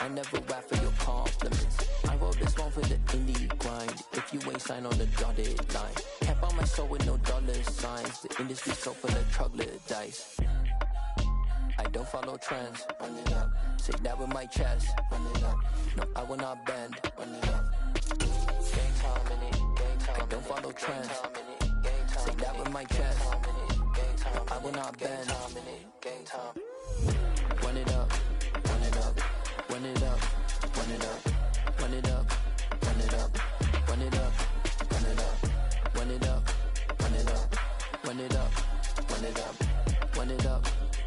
I never rap for your compliments. I wrote this one for the indie grind. If you ain't signed on the dotted line, can't buy my soul with no dollar signs. The industry's so full of troglodytes. I don't follow trends. Run it up. Say that with my chest. Run it up. No, I will not bend. Run it up. Gang time in it. Gang time. I don't follow trends. Say that with my chest. No, I will not bend. Gang time. Run it up. Run it up. Run it up. Run it up. Run it up. Run it up. Run it up. Run it up. Run it up. Run it up. Run it up. Run it up. Run it up.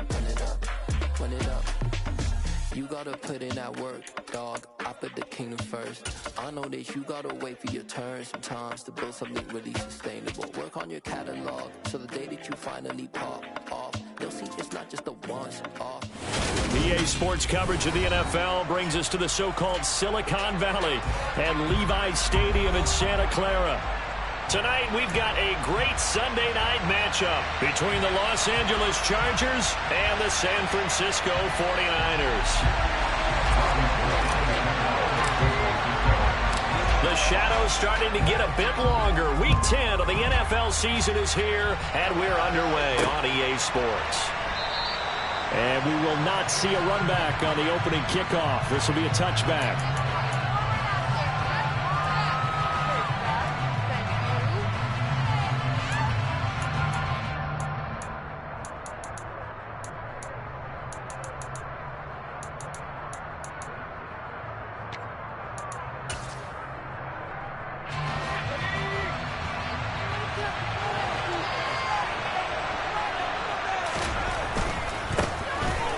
Run it up, run it up. You gotta put in that work, dog. I put the kingdom first. I know that you gotta wait for your turn sometimes to build something really sustainable. Work on your catalog, so the day that you finally pop off, they'll see it's not just a once off. EA Sports coverage of the NFL brings us to the so-called Silicon Valley and Levi's Stadium in Santa Clara. Tonight, we've got a great Sunday night matchup between the Los Angeles Chargers and the San Francisco 49ers. The shadow's starting to get a bit longer. Week 10 of the NFL season is here, and we're underway on EA Sports. And we will not see a run back on the opening kickoff. This will be a touchback.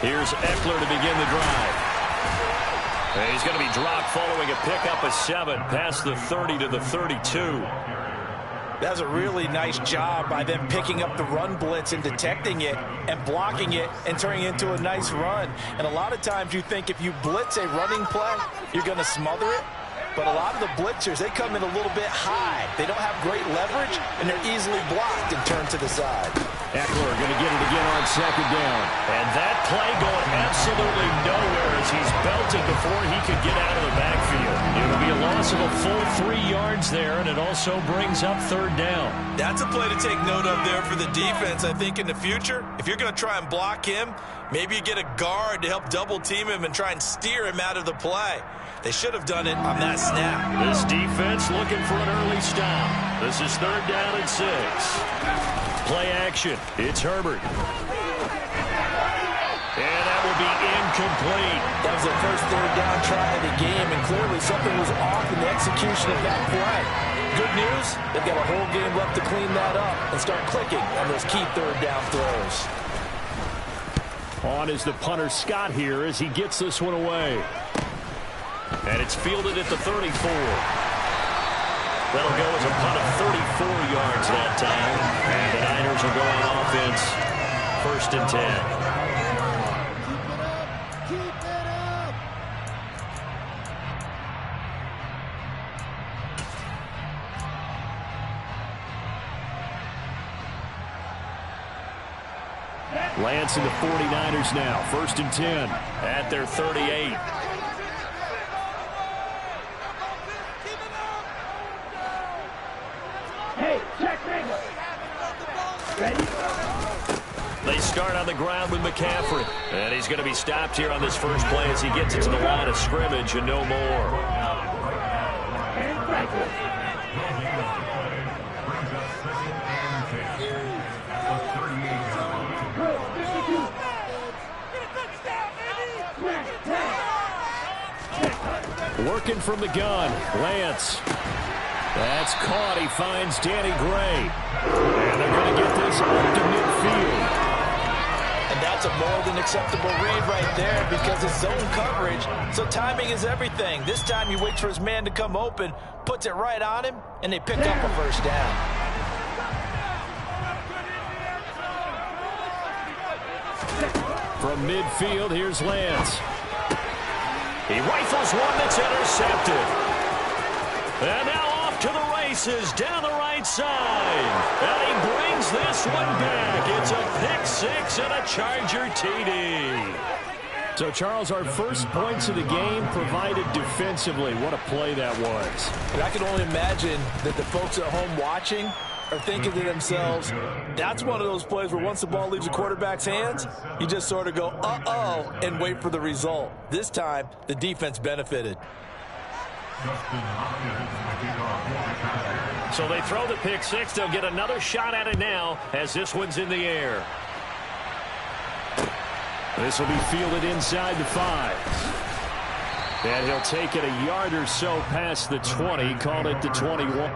Here's Eckler to begin the drive. And he's going to be dropped following a pickup of 7 past the 30 to the 32. That's a really nice job by them picking up the run blitz and detecting it and blocking it and turning it into a nice run. And a lot of times you think if you blitz a running play, you're going to smother it. But a lot of the blitzers, they come in a little bit high. They don't have great leverage, and they're easily blocked and turned to the side. Eckler going to get it again on second down. And that play going absolutely nowhere as he's belted before he could get out of the backfield. It'll be a loss of a full 3 yards there, and it also brings up third down. That's a play to take note of there for the defense, I think, in the future. If you're going to try and block him, maybe you get a guard to help double team him and try and steer him out of the play. They should have done it on that snap. This defense looking for an early stop. This is third down and 6. Play action. It's Herbert. And that will be incomplete. That was the first third down try of the game, and clearly something was off in the execution of that play. Good news, they've got a whole game left to clean that up and start clicking on those key third down throws. On is the punter Scott here as he gets this one away. And it's fielded at the 34. That'll go as a punt of 34 yards that time. And the Niners are going offense, 1st and 10. Keep it up. Lance and the 49ers now, 1st and 10 at their 38. They start on the ground with McCaffrey. And he's going to be stopped here on this first play as he gets it to the line of scrimmage and no more. Working from the gun, Lance. That's caught. He finds Danny Gray. And they're going to get this up to midfield. And that's a more than acceptable read right there because it's zone coverage. So timing is everything. This time he waits for his man to come open, puts it right on him, and they pick up a first down. From midfield, here's Lance. He rifles one that's intercepted. And now off to the races down the right side. And he brings this one back. It's a pick 6 and a Charger TD. So, Charles, our first points of the game provided defensively. What a play that was. And I can only imagine that the folks at home watching are thinking to themselves, that's one of those plays where once the ball leaves the quarterback's hands, you just sort of go, uh-oh, and wait for the result. This time, the defense benefited. So they throw the pick six. They'll get another shot at it now as this one's in the air. This will be fielded inside the 5. And he'll take it a yard or so past the 20, call it the 21.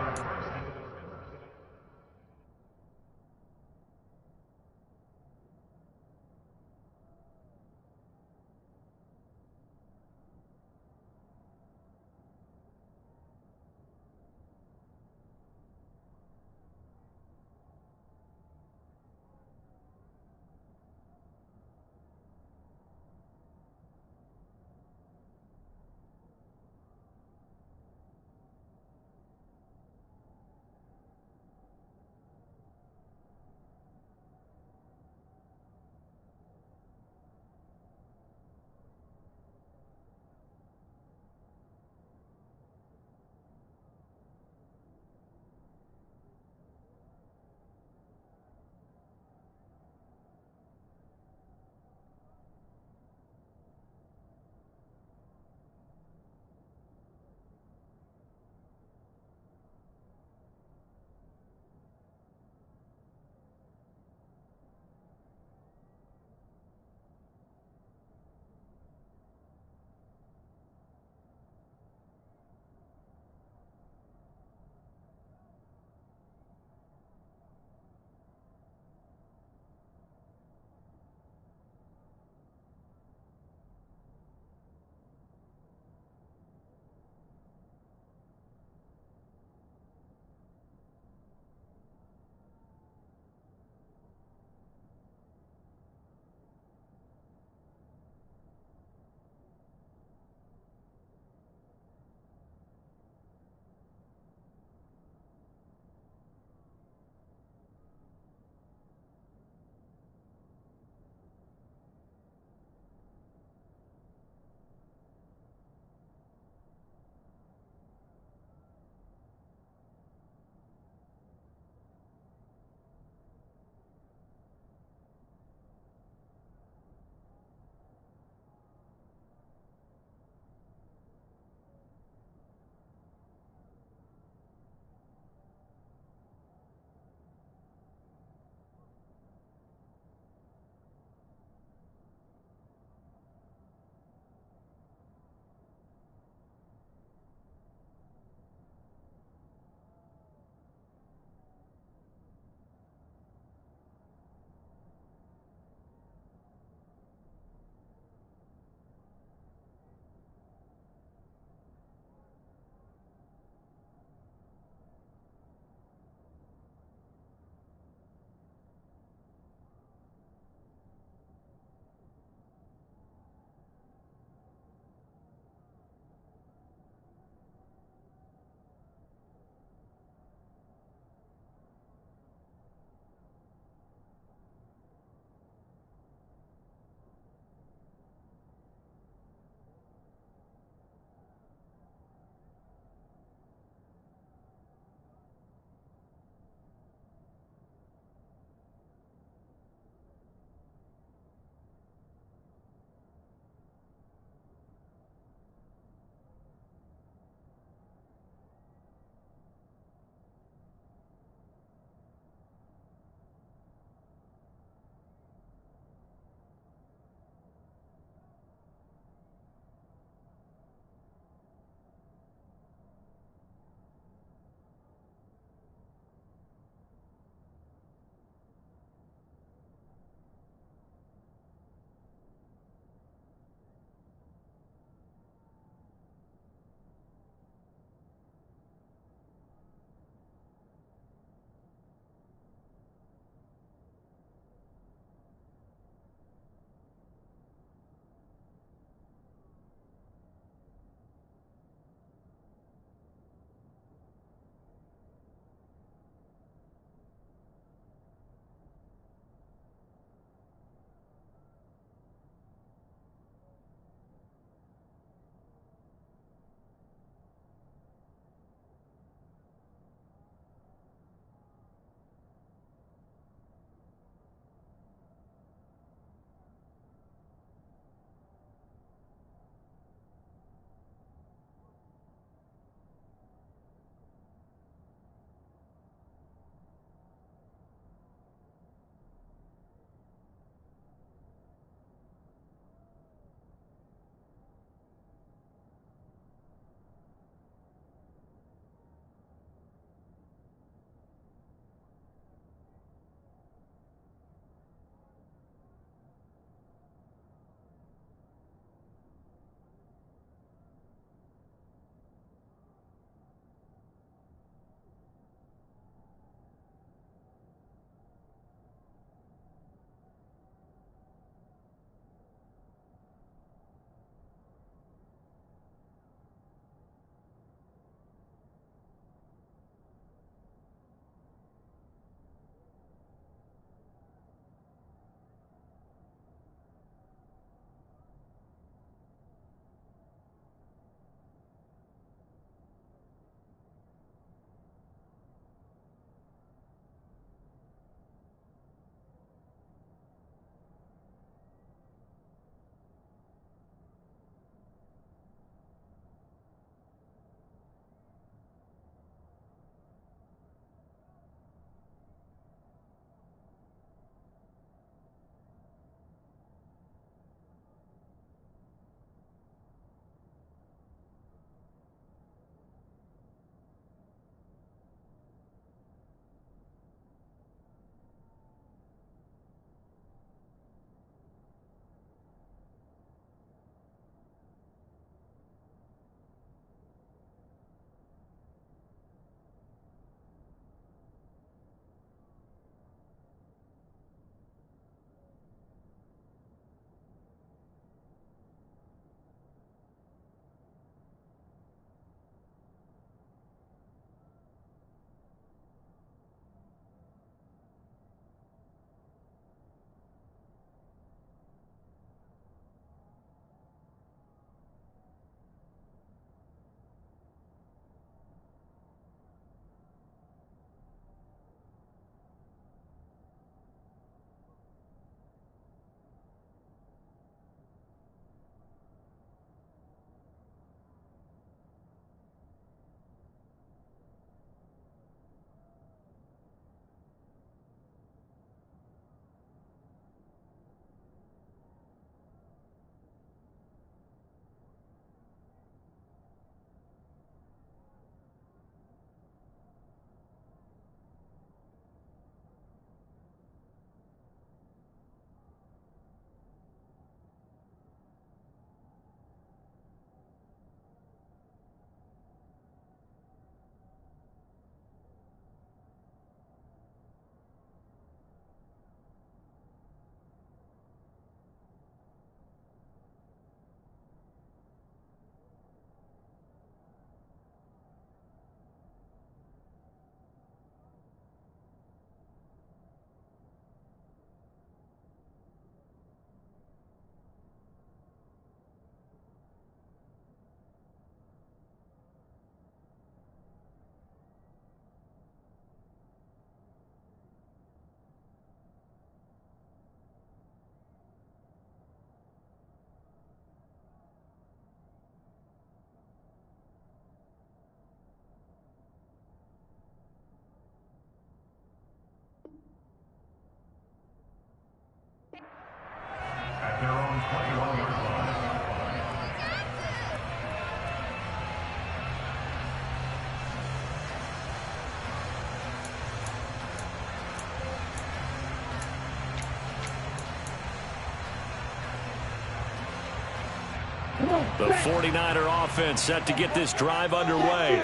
The 49er offense set to get this drive underway.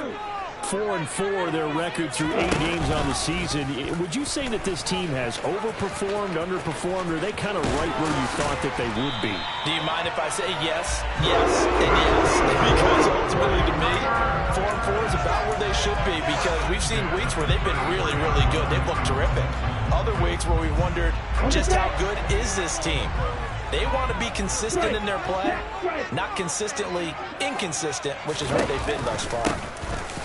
4-4 their record through 8 games on the season. Would you say that this team has overperformed, underperformed, or are they kind of right where you thought that they would be? Do you mind if I say yes, yes, and yes? Because ultimately to me, 4-4 is about where they should be, because we've seen weeks where they've been really, really good. They've looked terrific. Other weeks where we wondered just how good is this team? They want to be consistent in their play, not consistently inconsistent, which is where they've been thus far.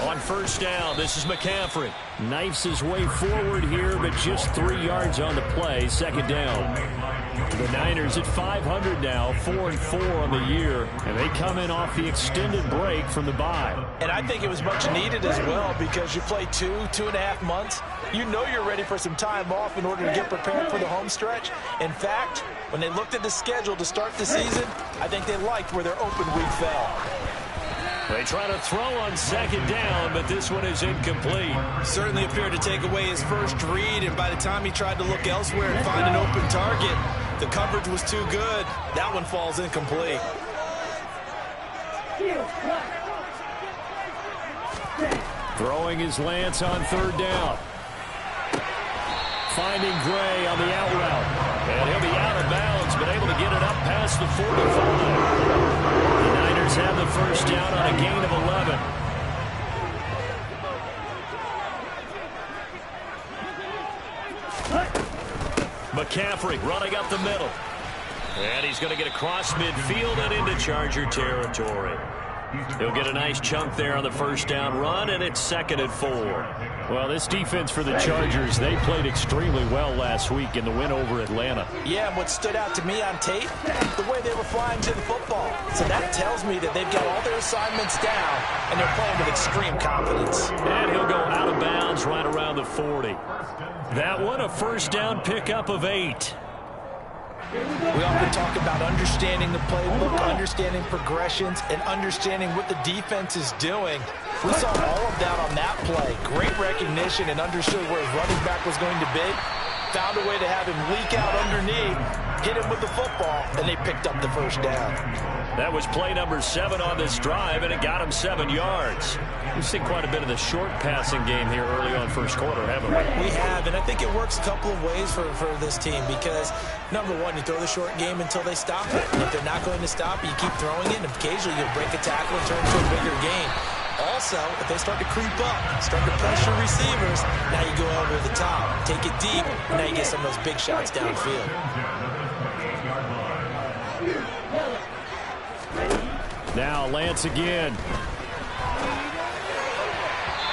On first down, this is McCaffrey. Knifes his way forward here, but just 3 yards on the play. Second down. The Niners at 500 now, 4-4 on the year, and they come in off the extended break from the bye. And I think it was much needed as well, because you play 2.5 months. You know you're ready for some time off in order to get prepared for the home stretch. In fact, when they looked at the schedule to start the season, I think they liked where their open week fell. They try to throw on second down, but this one is incomplete. Certainly appeared to take away his first read, and by the time he tried to look elsewhere and find an open target, the coverage was too good. That one falls incomplete. Throwing is Lance on third down. Finding Gray on the out route. And he'll be out of bounds, but able to get it up past the 45. The Niners have the first down on a gain of 11. McCaffrey running up the middle. And he's going to get across midfield and into Charger territory. He'll get a nice chunk there on the first down run, and it's 2nd and 4. Well, this defense for the Chargers, they played extremely well last week in the win over Atlanta. Yeah, and what stood out to me on tape, the way they were flying to the football. So that tells me that they've got all their assignments down, and they're playing with extreme confidence. And he'll go out of bounds right around the 40. That one, a first down pickup of 8. We often talk about understanding the playbook, understanding progressions, and understanding what the defense is doing. We saw all of that on that play. Great recognition and understood where his running back was going to be. Found a way to have him leak out underneath, hit him with the football, and they picked up the first down. That was play number 7 on this drive, and it got him 7 yards. We've seen quite a bit of the short passing game here early on first quarter, haven't we? We have, and I think it works a couple of ways for this team, because, number one, you throw the short game until they stop it. And if they're not going to stop it, you keep throwing it, and occasionally you'll break a tackle and turn it to a bigger gain. Also, if they start to creep up, start to pressure receivers, now you go over the top, take it deep, and now you get some of those big shots downfield. Now Lance again.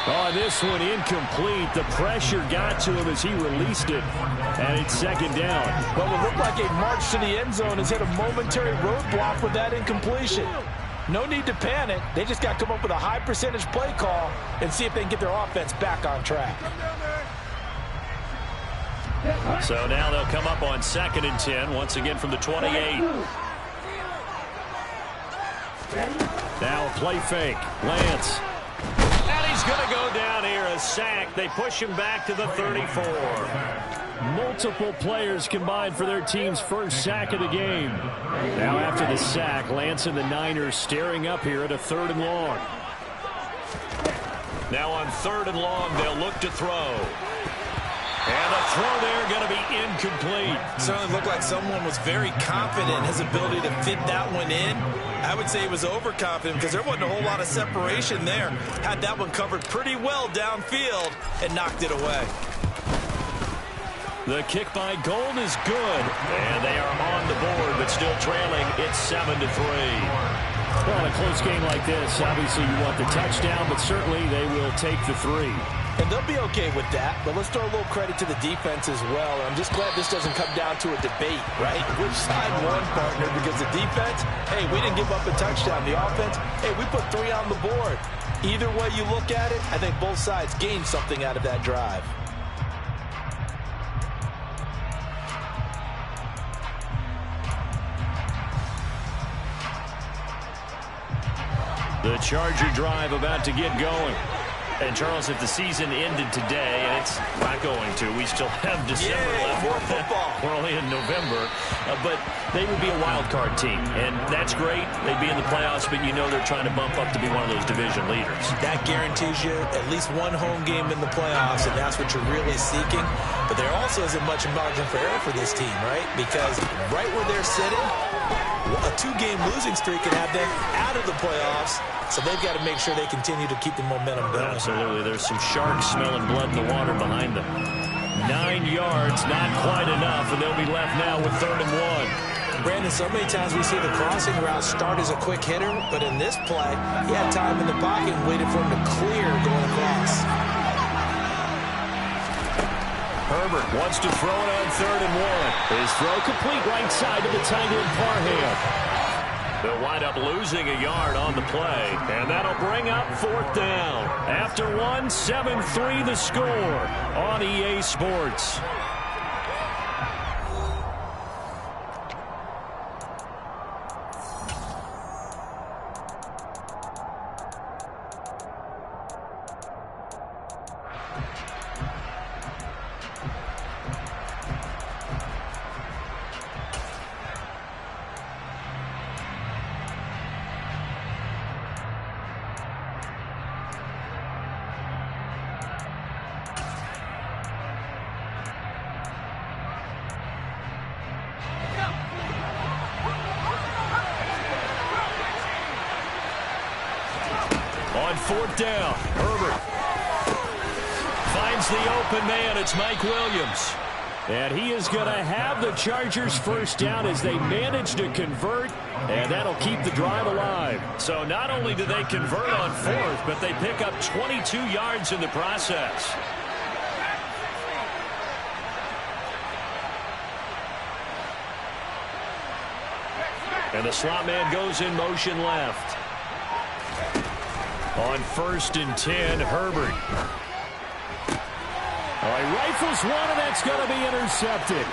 Oh, this one incomplete. The pressure got to him as he released it, and it's 2nd down. Well, it looked like a march to the end zone has hit a momentary roadblock with that incompletion. No need to panic. They just got to come up with a high percentage play call and see if they can get their offense back on track. So now they'll come up on 2nd and 10, once again from the 28. Now a play fake. Lance. And he's going to go down here, a sack. They push him back to the 34. Multiple players combined for their team's first sack of the game. Now after the sack, Lance and the Niners staring up here at a 3rd and long. Now on 3rd and long, they'll look to throw. And the throw there going to be incomplete. Certainly looked like someone was very confident in his ability to fit that one in. I would say he was overconfident because there wasn't a whole lot of separation there. Had that one covered pretty well downfield and knocked it away. The kick by Gold is good. And they are on the board, but still trailing. It's 7-3. Well, in a close game like this, obviously you want the touchdown, but certainly they will take the 3. And they'll be okay with that, but let's throw a little credit to the defense as well. I'm just glad this doesn't come down to a debate, right? Which side won, partner? Because the defense, hey, we didn't give up a touchdown. The offense, hey, we put 3 on the board. Either way you look at it, I think both sides gained something out of that drive. The Charger drive about to get going. And, Charles, if the season ended today, and it's not going to, we still have December left. More football. We're only in November. But they would be a wild card team, and that's great. They'd be in the playoffs, but you know they're trying to bump up to be one of those division leaders. That guarantees you at least one home game in the playoffs, and that's what you're really seeking. But there also isn't much margin for error for this team, right? Because right where they're sitting, a 2-game losing streak can have them out of the playoffs. So they've got to make sure they continue to keep the momentum going. Absolutely. There's some sharks smelling blood in the water behind them. 9 yards, not quite enough, and they'll be left now with 3rd and 1. Brandon, so many times we see the crossing route start as a quick hitter, but in this play, he had time in the pocket and waited for him to clear going across. Herbert wants to throw it on 3rd and 1. His throw complete right side to the tight end Parham. They'll wind up losing a yard on the play, and that'll bring up 4th down. After 1, 7-3 the score on EA Sports. On 4th down, Herbert finds the open man. It's Mike Williams. And he is going to have the Chargers first down as they manage to convert, and that'll keep the drive alive. So not only do they convert on 4th, but they pick up 22 yards in the process. And the slot man goes in motion left. On 1st and 10, Herbert. He rifles one, and that's going to be intercepted.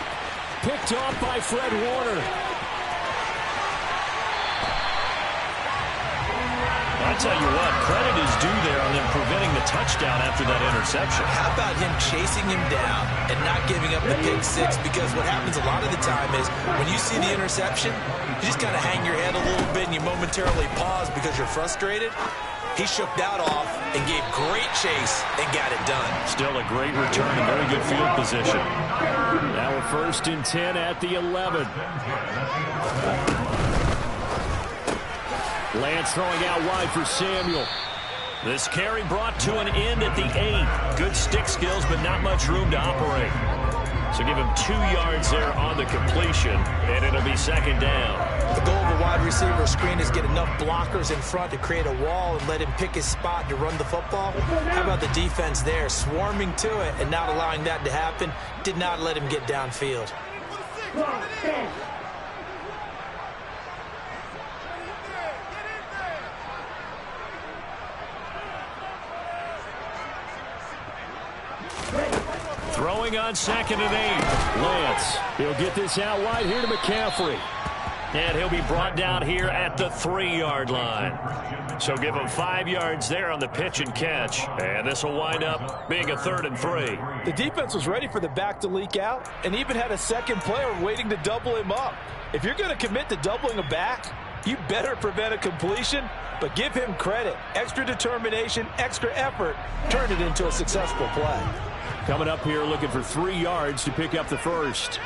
Picked off by Fred Warner. I'll tell you what, credit is due there on them preventing the touchdown after that interception. How about him chasing him down and not giving up the pick 6? Because what happens a lot of the time is when you see the interception, you just kind of hang your head a little bit and you momentarily pause because you're frustrated. He shook that off and gave great chase and got it done. Still a great return and very good field position. Now we're 1st and 10 at the 11. Lance throwing out wide for Samuel. This carry brought to an end at the 8. Good stick skills, but not much room to operate. So give him 2 yards there on the completion, and it'll be 2nd down. The goal of a wide receiver screen is get enough blockers in front to create a wall and let him pick his spot to run the football. How about the defense there, swarming to it and not allowing that to happen? Did not let him get downfield. Throwing on 2nd and 8. Lance, he'll get this out wide here to McCaffrey. And he'll be brought down here at the 3-yard line. So give him 5 yards there on the pitch and catch. And this will wind up being a 3rd and 3. The defense was ready for the back to leak out and even had a second player waiting to double him up. If you're going to commit to doubling a back, you better prevent a completion, but give him credit. Extra determination, extra effort, turned it into a successful play. Coming up here looking for 3 yards to pick up the first.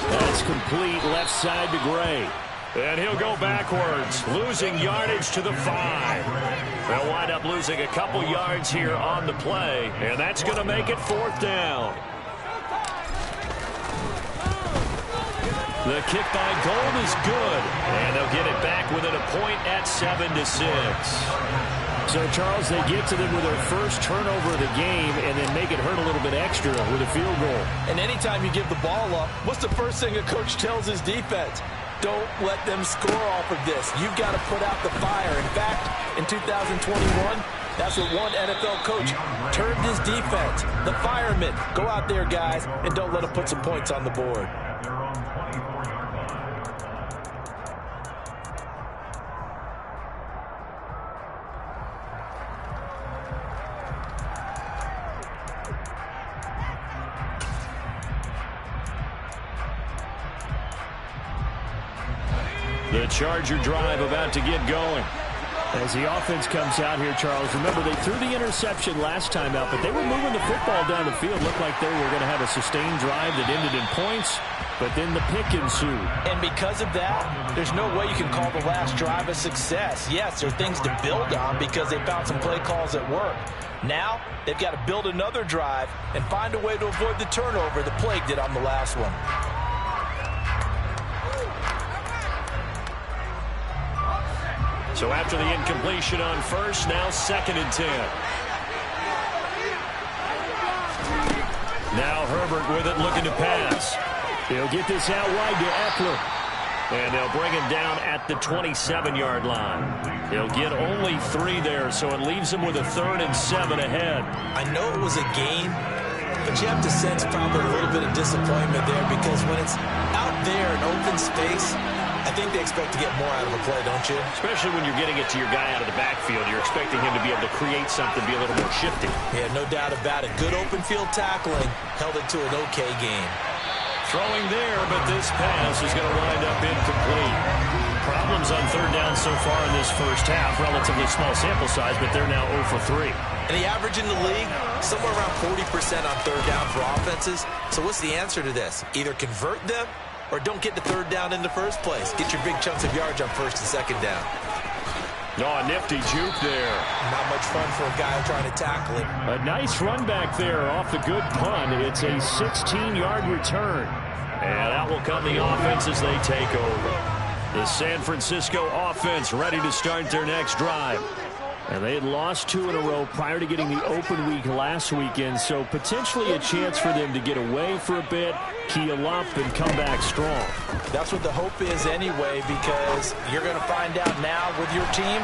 That's complete left side to Gray. And he'll go backwards, losing yardage to the 5. They'll wind up losing a couple yards here on the play, and that's going to make it 4th down. The kick by Gold is good, and they'll get it back within a point at 7-6. So, Charles, they get to them with their first turnover of the game and then make it hurt a little bit extra with a field goal. And anytime you give the ball up, what's the first thing a coach tells his defense? Don't let them score off of this. You've got to put out the fire. In fact, in 2021, That's what one NFL coach termed his defense. The firemen. Go out there, guys, and don't let them put some points on the board. The Charger drive about to get going. As the offense comes out here, Charles, remember they threw the interception last time out, but they were moving the football down the field. Looked like they were going to have a sustained drive that ended in points, but then the pick ensued. And because of that, there's no way you can call the last drive a success. Yes, there are things to build on because they found some play calls that work. Now, they've got to build another drive and find a way to avoid the turnover that plagued it on the last one. So after the incompletion on first, now 2nd and 10. Now Herbert with it, looking to pass. He'll get this out wide to Eckler. And they'll bring him down at the 27-yard line. He'll get only 3 there, so it leaves him with a 3rd and 7 ahead. I know it was a gain, but you have to sense probably a little bit of disappointment there because when it's out there in open space, I think they expect to get more out of a play, don't you? Especially when you're getting it to your guy out of the backfield. You're expecting him to be able to create something, be a little more shifty. Yeah, no doubt about it. Good open field tackling held it to an okay game. Throwing there, but this pass is going to wind up incomplete. Problems on 3rd down so far in this first half. Relatively small sample size, but they're now 0 for 3. And the average in the league, somewhere around 40% on 3rd down for offenses. So what's the answer to this? Either convert them or don't get to 3rd down in the first place. Get your big chunks of yards on 1st and 2nd down. Oh, a nifty juke there. Not much fun for a guy trying to tackle it. A nice run back there off the good punt. It's a 16-yard return. And out will come the offense as they take over. The San Francisco offense ready to start their next drive. And they had lost 2 in a row prior to getting the open week last weekend, so potentially a chance for them to get away for a bit, keel up, and come back strong. That's what the hope is anyway, because you're going to find out now with your team,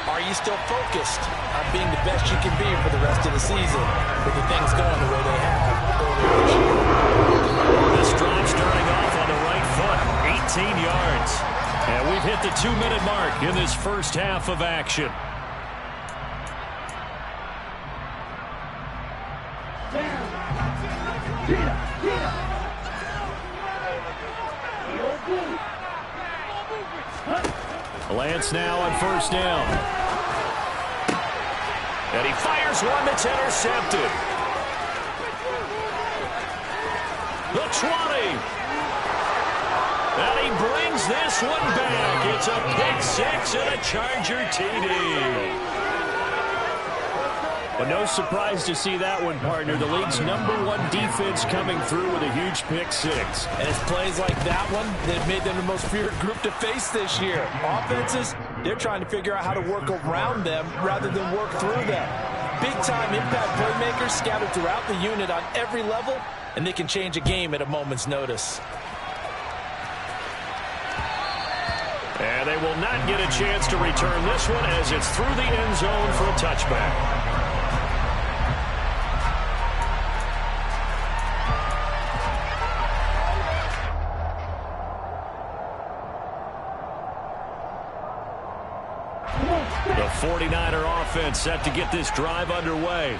are you still focused on being the best you can be for the rest of the season with the things going the way they have earlier this year? This drive starting off on the right foot, 18 yards. And we've hit the 2-minute mark in this first half of action. Lance now on 1st down. And he fires one that's intercepted. The 20. And he brings this one back. It's a pick 6 and a Charger TD. But no surprise to see that one, partner. The league's #1 defense coming through with a huge pick 6. And it's plays like that one that have made them the most feared group to face this year. Offenses, they're trying to figure out how to work around them rather than work through them. Big-time impact playmakers scattered throughout the unit on every level, and they can change a game at a moment's notice. And they will not get a chance to return this one as it's through the end zone for a touchback. The 49er offense set to get this drive underway.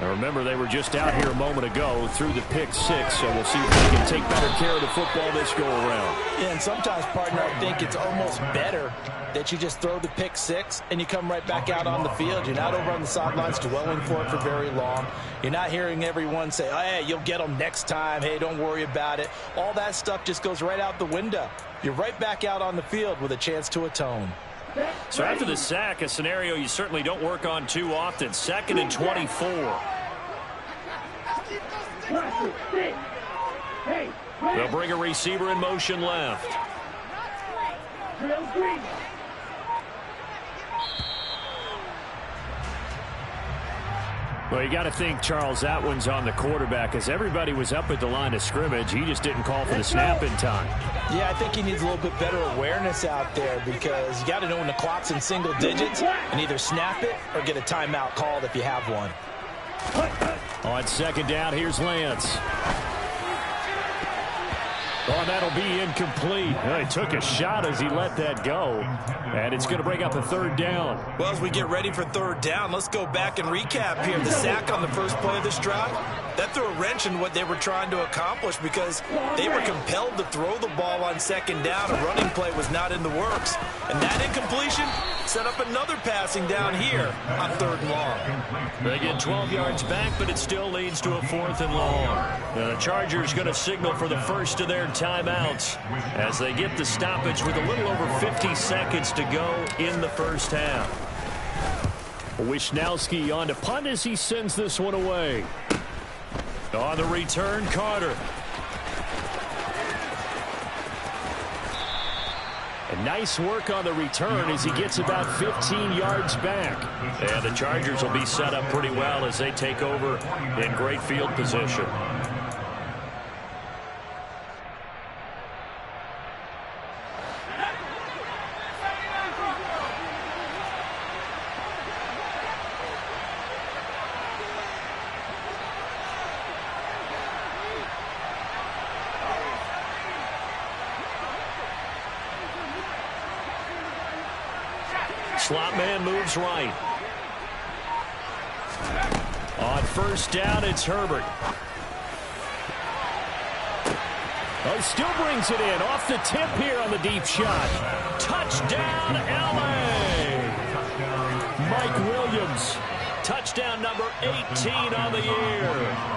Now remember, they were just out here a moment ago through the pick 6, so we'll see if they can take better care of the football this go-around. Yeah, and sometimes, partner, I think it's almost better that you just throw the pick 6 and you come right back out on the field. You're not over on the sidelines dwelling for it for very long. You're not hearing everyone say, oh, hey, you'll get them next time. Hey, don't worry about it. All that stuff just goes right out the window. You're right back out on the field with a chance to atone. So after the sack, a scenario you certainly don't work on too often. 2nd and 24. They'll bring a receiver in motion left. Well, you got to think, Charles, that one's on the quarterback as everybody was up at the line of scrimmage. He just didn't call for the snap in time. Yeah, I think he needs a little bit better awareness out there because you got to know when the clock's in single digits and either snap it or get a timeout called if you have one. On second down, here's Lance. Oh, that'll be incomplete. Well, he took a shot as he let that go, and it's going to bring up a third down. Well, as we get ready for third down, let's go back and recap here. The sack on the first play of this drive, that threw a wrench in what they were trying to accomplish because they were compelled to throw the ball on second down. A running play was not in the works. And that incompletion set up another passing down here on third and long. They get 12 yards back, but it still leads to a fourth and long. Now the Chargers going to signal for the first of their timeouts as they get the stoppage with a little over 50 seconds to go in the first half. Wisnowski on to punt as he sends this one away. On the return, Carter. And nice work on the return as he gets about 15 yards back. And the Chargers will be set up pretty well as they take over in great field position. Slot man moves right. On first down, it's Herbert. Oh, he still brings it in. Off the tip here on the deep shot. Touchdown, L.A. Mike Williams. Touchdown number 18 on the year.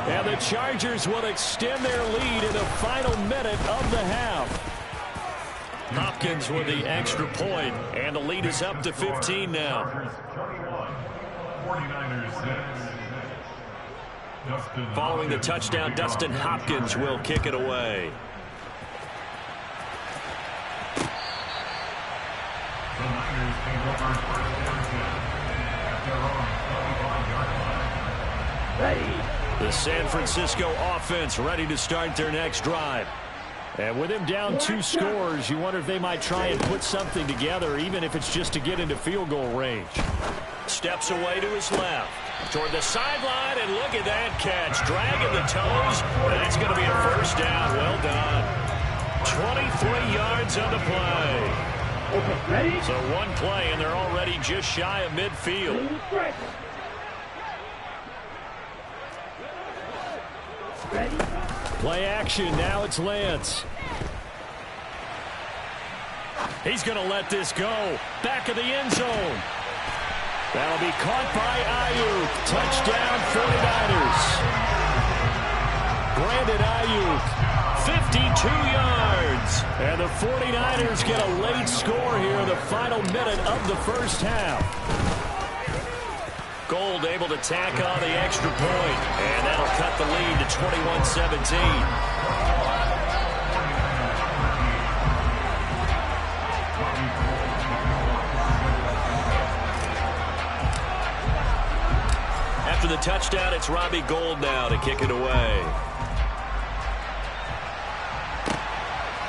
And the Chargers will extend their lead in the final minute of the half. Hopkins with the extra point, and the lead is up to 15 now. Following the touchdown, Dustin Hopkins will kick it away. The San Francisco offense ready to start their next drive. And with him down 2 scores, you wonder if they might try and put something together, even if it's just to get into field goal range. Steps away to his left. Toward the sideline, and look at that catch. Dragging the toes. That's going to be a first down. Well done. 23 yards on the play. Ready? So one play, and they're already just shy of midfield. Ready? Play action. Now it's Lance. He's going to let this go. Back of the end zone. That'll be caught by Ayuk. Touchdown 49ers. Brandon Ayuk, 52 yards. And the 49ers get a late score here in the final minute of the first half. Gold able to tack on the extra point, and that'll cut the lead to 21-17. After the touchdown, it's Robbie Gould now to kick it away.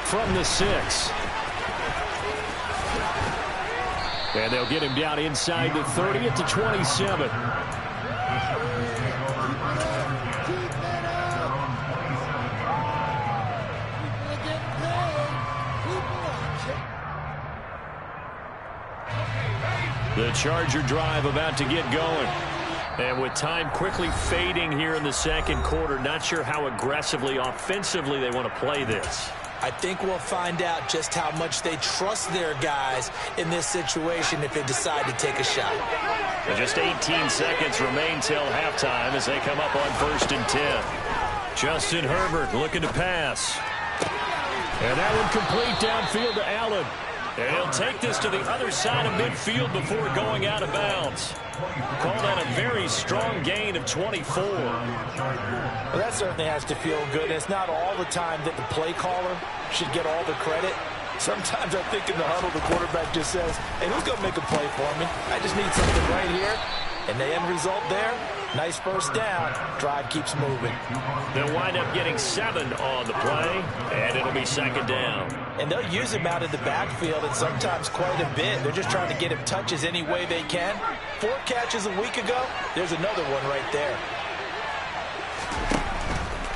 From the 6. And they'll get him down inside the 30 at the 27. The Charger drive about to get going. And with time quickly fading here in the second quarter, not sure how aggressively, offensively they want to play this. I think we'll find out just how much they trust their guys in this situation if they decide to take a shot. And just 18 seconds remain till halftime as they come up on 1st and 10. Justin Herbert looking to pass. And that one complete downfield to Allen. And he'll take this to the other side of midfield before going out of bounds. Call that a very strong gain of 24. Well, that certainly has to feel good. It's not all the time that the play caller should get all the credit. Sometimes I think in the huddle, the quarterback just says, hey, who's going to make a play for me? I just need something right here. And the end result there, Nice first down. Drive keeps moving. They'll wind up getting 7 on the play, and it'll be second down. And they'll use him out of the backfield, and sometimes quite a bit. They're just trying to get him touches any way they can. 4 catches a week ago. There's another one right there.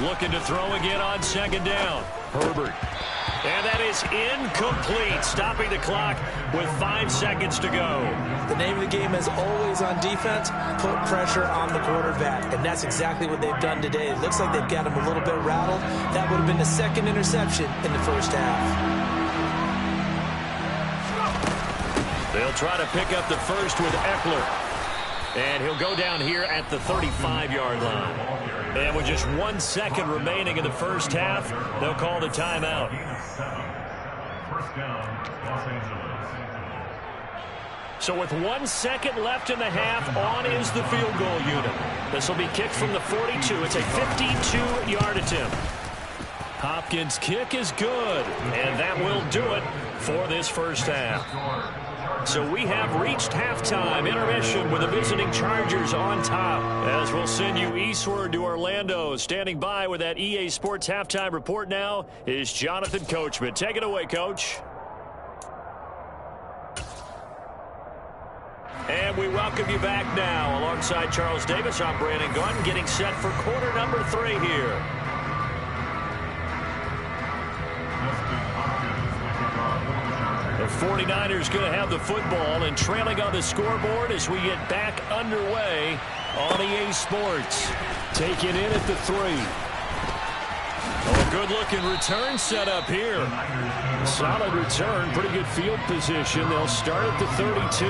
Looking to throw again on second down. Herbert. And that is incomplete, stopping the clock with 5 seconds to go. The name of the game is always on defense, put pressure on the quarterback, and that's exactly what they've done today. It looks like they've got him a little bit rattled. That would have been the second interception in the first half. They'll try to pick up the first with Eckler. And he'll go down here at the 35-yard line. And with just 1 second remaining in the first half, they'll call the timeout. So with 1 second left in the half, on is the field goal unit. This will be kicked from the 42. It's a 52-yard attempt. Hopkins' kick is good, and that will do it for this first half. So we have reached halftime intermission with the visiting Chargers on top. As we'll send you eastward to Orlando. Standing by with that EA Sports halftime report now is Jonathan Coachman. Take it away, Coach. And we welcome you back now. Alongside Charles Davis, I'm Brandon Gunn, getting set for quarter number 3 here. The 49ers going to have the football and trailing on the scoreboard as we get back underway on EA Sports. Taking in at the 3. Oh, a good-looking return set up here. Solid return, pretty good field position. They'll start at the 32.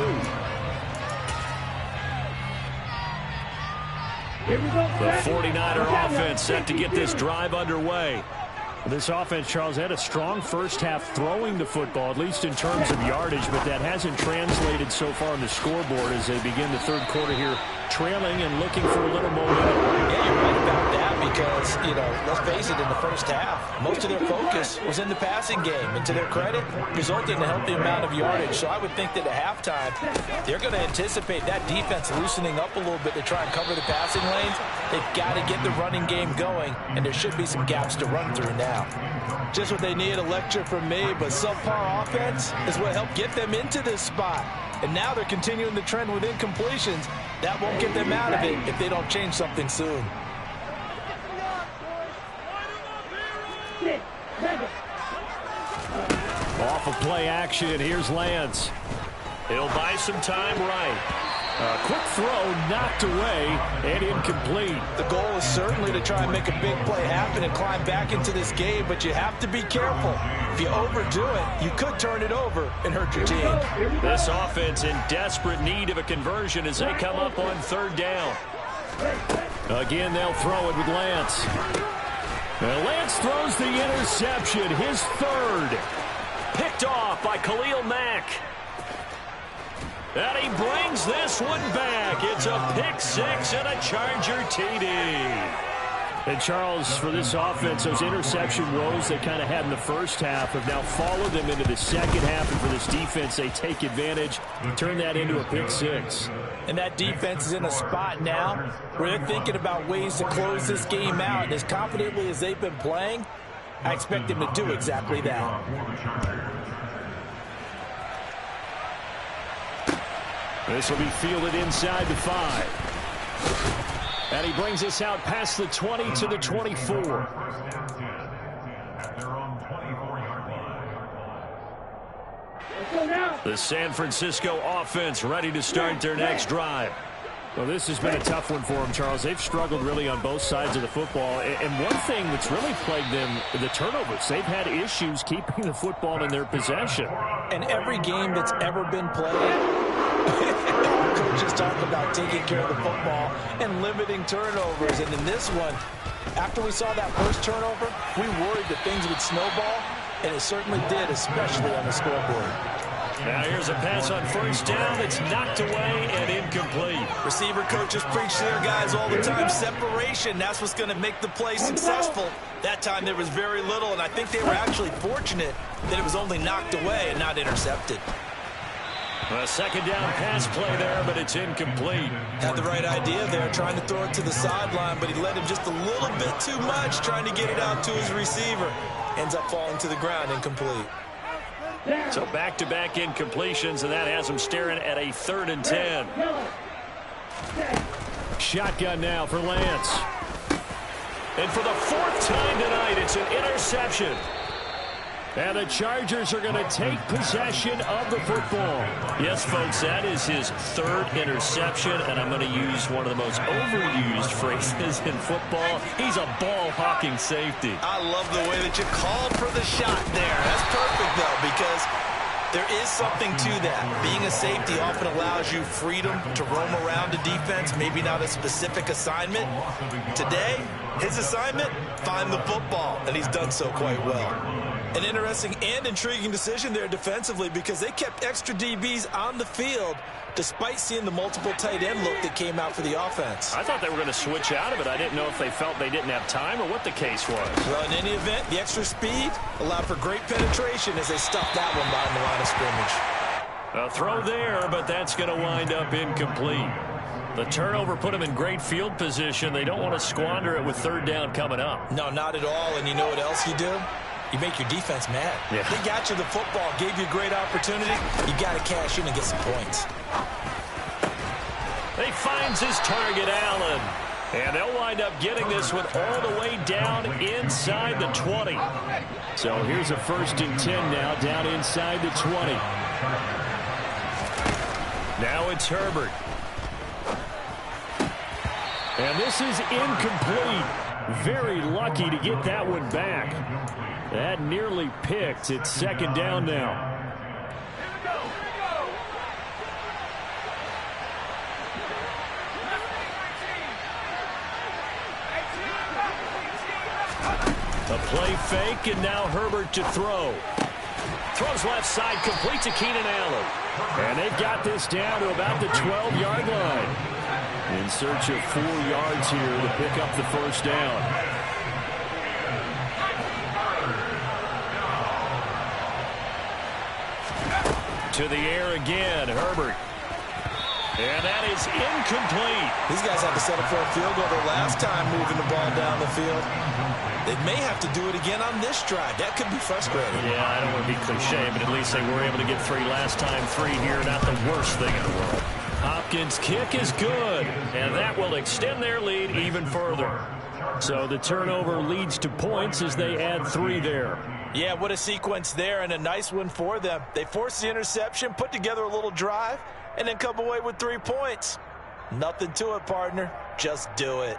The 49er offense set to get this drive underway. This offense, Charles, had a strong first half throwing the football, at least in terms of yardage, but that hasn't translated so far on the scoreboard as they begin the third quarter here, trailing and looking for a little momentum. Yeah, you're right about that because, let's face it, in the first half, most of their focus was in the passing game. And to their credit, resulted in a healthy amount of yardage. So I would think that at halftime, they're going to anticipate that defense loosening up a little bit to try and cover the passing lanes. They've got to get the running game going, and there should be some gaps to run through now. Just what they need, a lecture from me, but subpar offense is what helped get them into this spot. And now they're continuing the trend with incompletions. That won't get them out of it if they don't change something soon. Off of play action, here's Lance. He'll buy some time right. A quick throw knocked away and incomplete. The goal is certainly to try and make a big play happen and climb back into this game, but you have to be careful. If you overdo it, you could turn it over and hurt your team. This offense in desperate need of a conversion as they come up on third down. Again, they'll throw it with Lance. And Lance throws the interception, his third. Picked off by Khalil Mack. And he brings this one back. It's a pick 6 and a Charger TD. And Charles, for this offense, those interception woes they kind of had in the first half have now followed them into the second half. And for this defense, they take advantage, turn that into a pick 6. And that defense is in a spot now where they're thinking about ways to close this game out. And as confidently as they've been playing, I expect them to do exactly that. This will be fielded inside the 5. And he brings us out past the 20 to the 24. The San Francisco offense ready to start their next drive. Well, this has been a tough one for them, Charles. They've struggled really on both sides of the football. And one thing that's really plagued them, the turnovers. They've had issues keeping the football in their possession. And every game that's ever been played, coaches talk about taking care of the football and limiting turnovers. And in this one, after we saw that first turnover, we worried that things would snowball, and it certainly did, especially on the scoreboard. Now here's a pass on first down that's knocked away and incomplete. Receiver coaches preach to their guys all the time. Separation, that's what's going to make the play successful. That time there was very little, and I think they were actually fortunate that it was only knocked away and not intercepted. A second down pass play there, but it's incomplete. Had the right idea there, trying to throw it to the sideline, but he led him just a little bit too much, trying to get it out to his receiver. Ends up falling to the ground, incomplete. So back-to-back incompletions, and that has him staring at a 3rd and 10. Shotgun now for Lance. And for the 4th time tonight, it's an interception. And the Chargers are going to take possession of the football. Yes, folks, that is his 3rd interception, and I'm going to use one of the most overused phrases in football. He's a ball-hawking safety. I love the way that you called for the shot there. That's perfect, though, because there is something to that. Being a safety often allows you freedom to roam around the defense, maybe not a specific assignment. Today, his assignment, find the football, and he's done so quite well. An interesting and intriguing decision there defensively because they kept extra DBs on the field despite seeing the multiple tight end look that came out for the offense. I thought they were going to switch out of it. I didn't know if they felt they didn't have time or what the case was. Well, in any event, the extra speed allowed for great penetration as they stuffed that one behind the line of scrimmage. A throw there, but that's going to wind up incomplete. The turnover put them in great field position. They don't want to squander it with 3rd down coming up. No, not at all. And you know what else you do? You make your defense mad. Yeah. They got you the football, gave you a great opportunity. You got to cash in and get some points. He finds his target, Allen. And they'll wind up getting this one all the way down inside the 20. So here's a 1st and 10 now, down inside the 20. Now it's Herbert. And this is incomplete. Very lucky to get that one back. That nearly picked. It's 2nd down now. A play fake, and now Herbert to throw. Throws left side, complete to Keenan Allen. And they've got this down to about the 12-yard line. In search of 4 yards here to pick up the 1st down. To the air again, Herbert. And that is incomplete. These guys had to settle for a field goal their last time moving the ball down the field. They may have to do it again on this drive. That could be frustrating. Yeah, I don't want to be cliche, but at least they were able to get 3 last time. 3 here, not the worst thing in the world. Hopkins' kick is good, and that will extend their lead even further. So the turnover leads to points as they add 3 there. Yeah, what a sequence there, and a nice one for them. They forced the interception, put together a little drive, and then come away with 3 points. Nothing to it, partner. Just do it.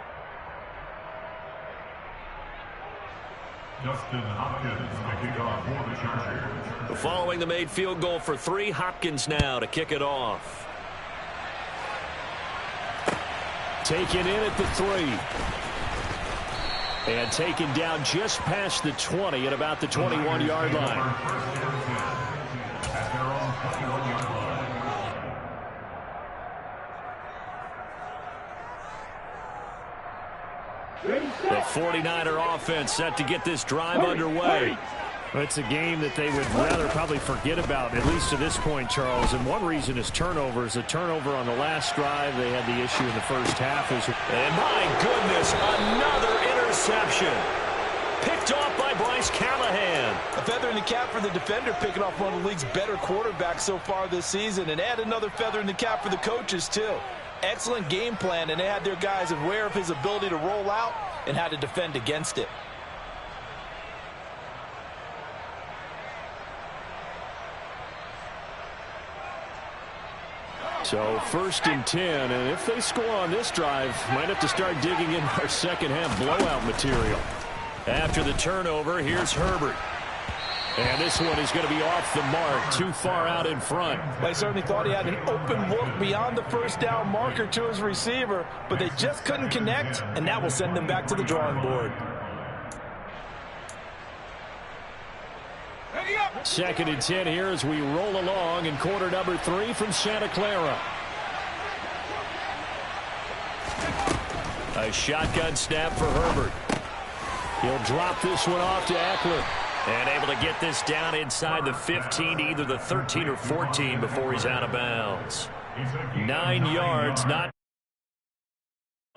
Justin Hopkins to kick off for the Chargers. Following the made field goal for 3, Hopkins now to kick it off. Taken in at the 3. And taken down just past the 20 at about the 21-yard line. The 49er offense set to get this drive underway. It's a game that they would rather probably forget about, at least to this point, Charles. And one reason is turnovers. A turnover on the last drive. They had the issue in the first half. And my goodness, another interception. Picked off by Bryce Callahan. A feather in the cap for the defender, picking off one of the league's better quarterbacks so far this season. And add another feather in the cap for the coaches, too. Excellent game plan, and they had their guys aware of his ability to roll out and how to defend against it. So 1st and 10, and if they score on this drive, might have to start digging in our second half blowout material. After the turnover, here's Herbert. And this one is going to be off the mark, too far out in front. They certainly thought he had an open look beyond the 1st down marker to his receiver, but they just couldn't connect, and that will send them back to the drawing board. 2nd and 10 here as we roll along in quarter number 3 from Santa Clara. A shotgun snap for Herbert. He'll drop this one off to Eckler. And able to get this down inside the 15 to either the 13 or 14 before he's out of bounds. 9 yards, not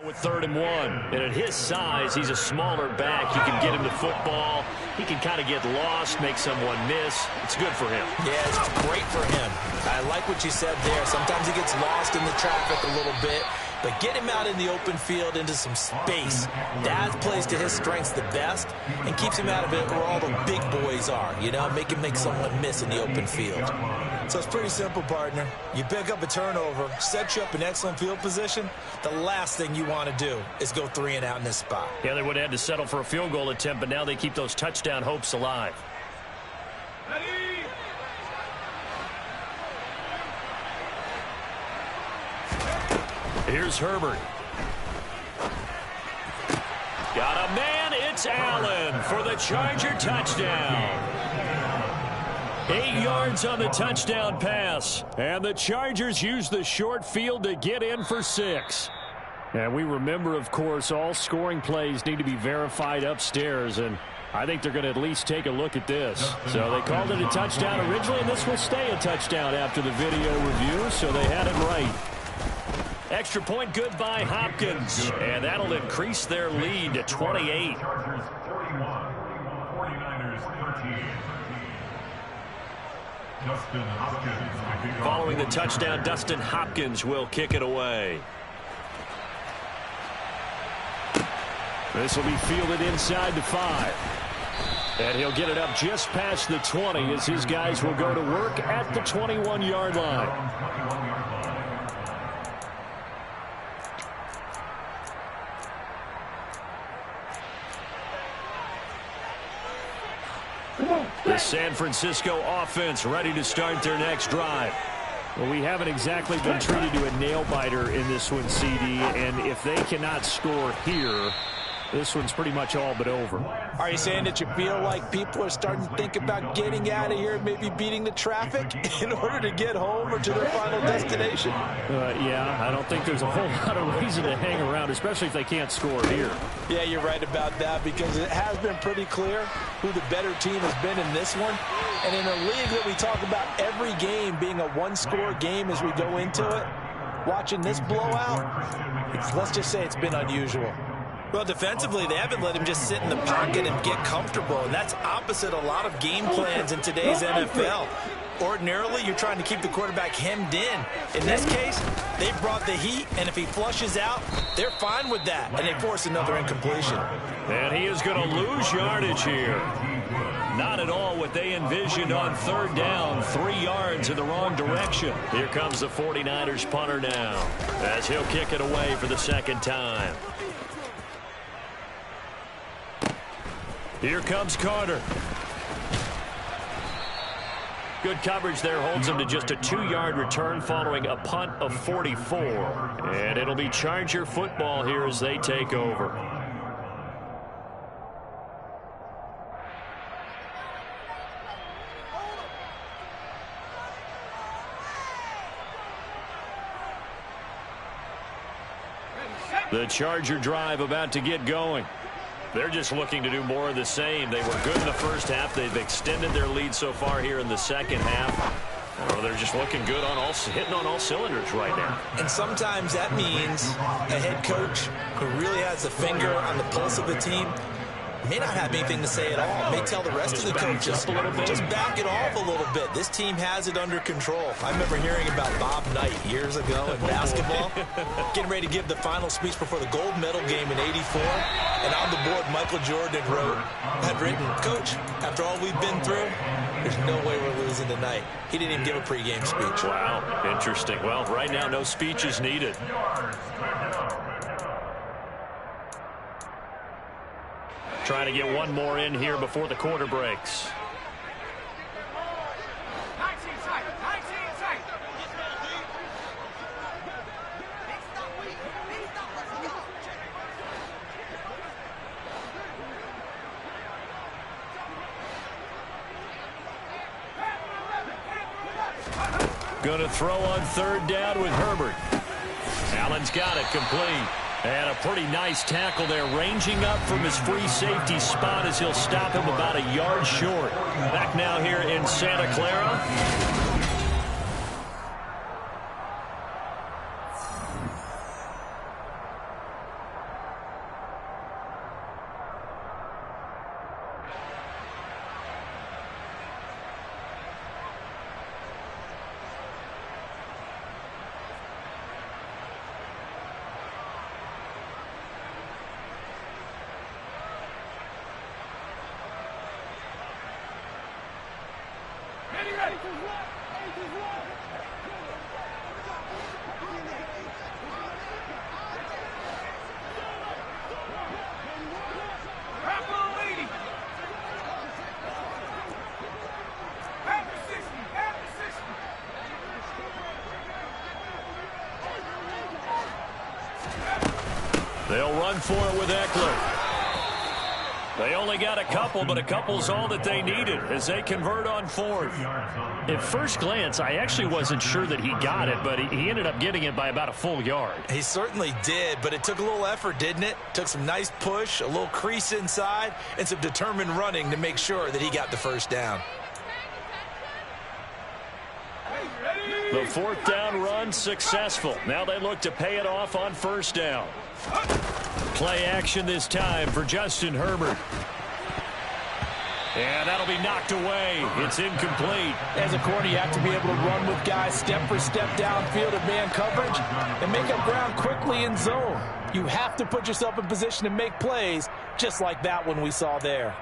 with 3rd and 1. And at his size, he's a smaller back. You can get him the football. He can kind of get lost, make someone miss. It's good for him. Yeah, it's great for him. I like what you said there. Sometimes he gets lost in the traffic a little bit, but get him out in the open field into some space. That plays to his strengths the best and keeps him out of it where all the big boys are, you know, make him make someone miss in the open field. So it's pretty simple, partner. You pick up a turnover, set you up in excellent field position. The last thing you want to do is go 3 and out in this spot. Yeah, they would have had to settle for a field goal attempt, but now they keep those touchdown hopes alive. Here's Herbert. Got a man. It's Allen for the Charger touchdown. 8 yards on the touchdown pass. And the Chargers use the short field to get in for 6. And we remember, of course, all scoring plays need to be verified upstairs. And I think they're going to at least take a look at this. So they called it a touchdown originally, and this will stay a touchdown after the video review. So they had it right. Extra point good by Hopkins. And that'll increase their lead to 28. Chargers 41, 49ers 13. Dustin Hopkins. Following the touchdown, Dustin Hopkins will kick it away. This will be fielded inside the 5. And he'll get it up just past the 20 as his guys will go to work at the 21-yard line. The San Francisco offense ready to start their next drive. Well, we haven't exactly been treated to a nail-biter in this one, CD, and if they cannot score here, this one's pretty much all but over. Are you saying that you feel like people are starting to think about getting out of here, maybe beating the traffic in order to get home or to their final destination? Yeah, I don't think there's a whole lot of reason to hang around, especially if they can't score here. Yeah, you're right about that, because it has been pretty clear who the better team has been in this one. And in a league that we talk about every game being a one-score game as we go into it, watching this blowout, let's just say it's been unusual. Well, defensively, they haven't let him just sit in the pocket and get comfortable, and that's opposite a lot of game plans in today's NFL. Ordinarily, you're trying to keep the quarterback hemmed in. In this case, they brought the heat, and if he flushes out, they're fine with that, and they force another incompletion. And he is going to lose yardage here. Not at all what they envisioned on 3rd down. 3 yards in the wrong direction. Here comes the 49ers punter now, as he'll kick it away for the 2nd time. Here comes Carter. Good coverage there holds him to just a 2-yard return following a punt of 44. And it'll be Charger football here as they take over. The Charger drive about to get going. They're just looking to do more of the same. They were good in the first half. They've extended their lead so far here in the second half. Oh, they're just looking good hitting on all cylinders right now. And sometimes that means a head coach who really has a finger on the pulse of the team may not have anything to say at all. May tell the rest of the coaches, just back it off a little bit. This team has it under control. I remember hearing about Bob Knight years ago in basketball, getting ready to give the final speech before the gold medal game in '84. And on the board, Michael Jordan had written, "Coach, after all we've been through, there's no way we're losing tonight." He didn't even give a pregame speech. Wow, interesting. Well, right now, no speech is needed. Trying to get one more in here before the quarter breaks. Going to throw on 3rd down with Herbert. Allen's got it complete. And a pretty nice tackle there, ranging up from his free safety spot as he'll stop him about a yard short. Back now here in Santa Clara. They'll run for it with Eckler. They only got a couple, but a couple's all that they needed as they convert on fourth. At first glance, I actually wasn't sure that he got it, but he ended up getting it by about a full yard. He certainly did, but it took a little effort, didn't it? Took some nice push, a little crease inside, and some determined running to make sure that he got the first down. The fourth down run successful. Now they look to pay it off on first down. Play action this time for Justin Herbert. And that'll be knocked away. It's incomplete. As a corner, you have to be able to run with guys step for step downfield in man coverage and make up ground quickly in zone. You have to put yourself in position to make plays just like that one we saw there.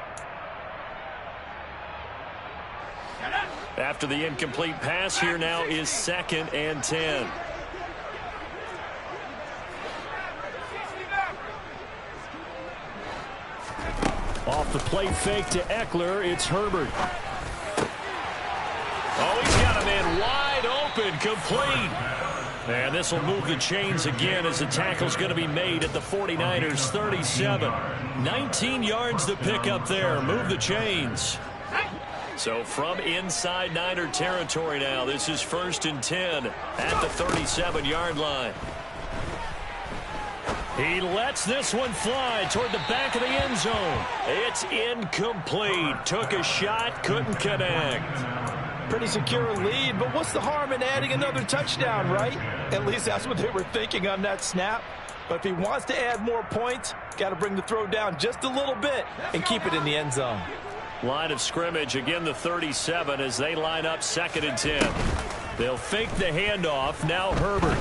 After the incomplete pass, here now is 2nd and 10. Off the play fake to Eckler, it's Herbert. Oh, he's got a man wide open, complete. And this will move the chains again as the tackle's going to be made at the 49ers 37. 19 yards to pick up there. Move the chains. So from inside Niner territory now, this is 1st and 10 at the 37-yard line. He lets this one fly toward the back of the end zone. It's incomplete. Took a shot, couldn't connect. Pretty secure lead, but what's the harm in adding another touchdown, right? At least that's what they were thinking on that snap. But if he wants to add more points, got to bring the throw down just a little bit and keep it in the end zone. Line of scrimmage, again the 37 as they line up 2nd and 10. They'll fake the handoff. Now Herbert.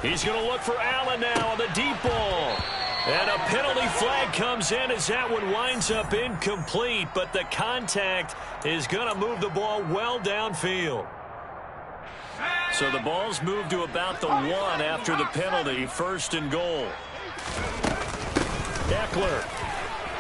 He's going to look for Allen now on the deep ball. And a penalty flag comes in as that one winds up incomplete, but the contact is going to move the ball well downfield. So the ball's moved to about the 1 after the penalty. 1st and goal. Eckler.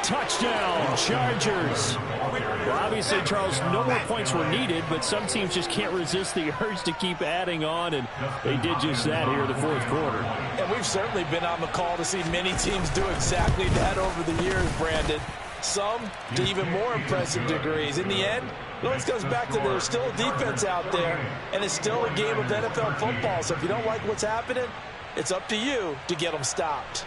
Touchdown, Chargers. Well, obviously, Charles, no more points were needed, but some teams just can't resist the urge to keep adding on, and they did just that here in the fourth quarter. And we've certainly been on the call to see many teams do exactly that over the years, Brandon. Some to even more impressive degrees. In the end, it always comes back to there's still a defense out there, and it's still a game of NFL football. So if you don't like what's happening, it's up to you to get them stopped.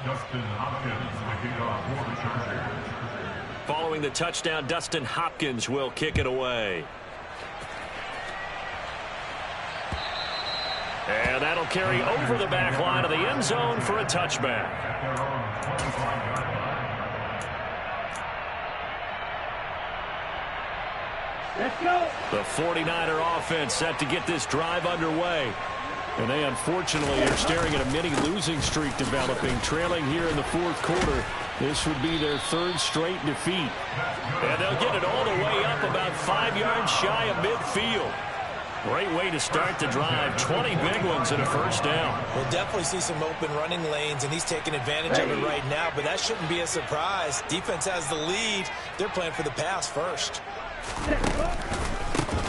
Dustin Hopkins, the kickoff for the Chargers. Following the touchdown, Dustin Hopkins will kick it away. And that'll carry over the back line of the end zone for a touchback. Let's go. The 49er offense set to get this drive underway. And they unfortunately are staring at a mini losing streak developing, trailing here in the fourth quarter. This would be their 3rd straight defeat. And they'll get it all the way up about 5 yards shy of midfield. Great way to start the drive. 20 big ones and a first down. We'll definitely see some open running lanes, and he's taking advantage of it right now, but that shouldn't be a surprise. Defense has the lead. They're playing for the pass first.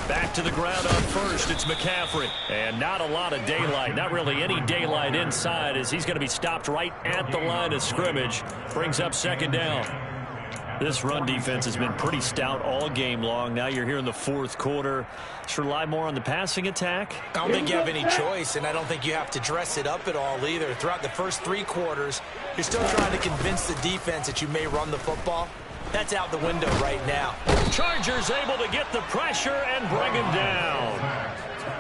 Back to the ground on first, it's McCaffrey. And not a lot of daylight, not really any daylight inside as he's going to be stopped right at the line of scrimmage. Brings up 2nd down. This run defense has been pretty stout all game long. Now you're here in the fourth quarter. Should rely more on the passing attack? I don't think you have any choice, and I don't think you have to dress it up at all either. Throughout the first 3 quarters, you're still trying to convince the defense that you may run the football. That's out the window right now. Chargers able to get the pressure and bring him down.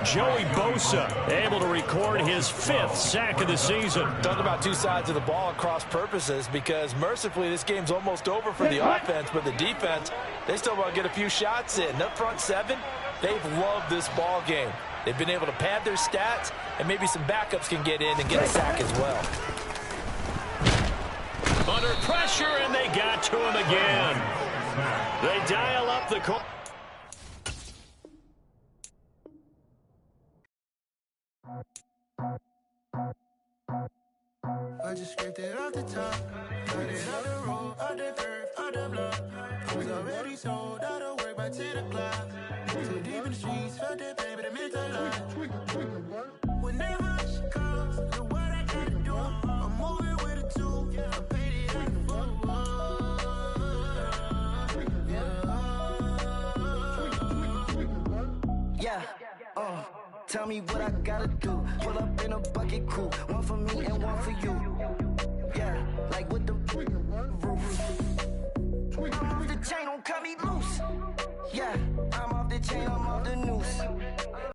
Joey Bosa able to record his 5th sack of the season. Talk about 2 sides of the ball at cross purposes, because mercifully this game's almost over for the offense, but the defense, they still want to get a few shots in. Up front 7, they've loved this ball game. They've been able to pad their stats, and maybe some backups can get in and get a sack as well. Under pressure, and they got to him again. They dial up the call. I just scraped it off the top, cut it out the road, out the curve, out the block. Was already sold, out of work by 10 o'clock. Too deep in the streets, felt that baby, that meant a lot. Whenever she calls, know what I gotta do. I'm moving with a 2, I paid it out the phone. Yeah, tell me what I gotta do. Pull up in a bucket crew, one for me and one for you. Yeah, like with the roof. I'm off the chain, don't cut me loose. Yeah, I'm off the chain, I'm off the new.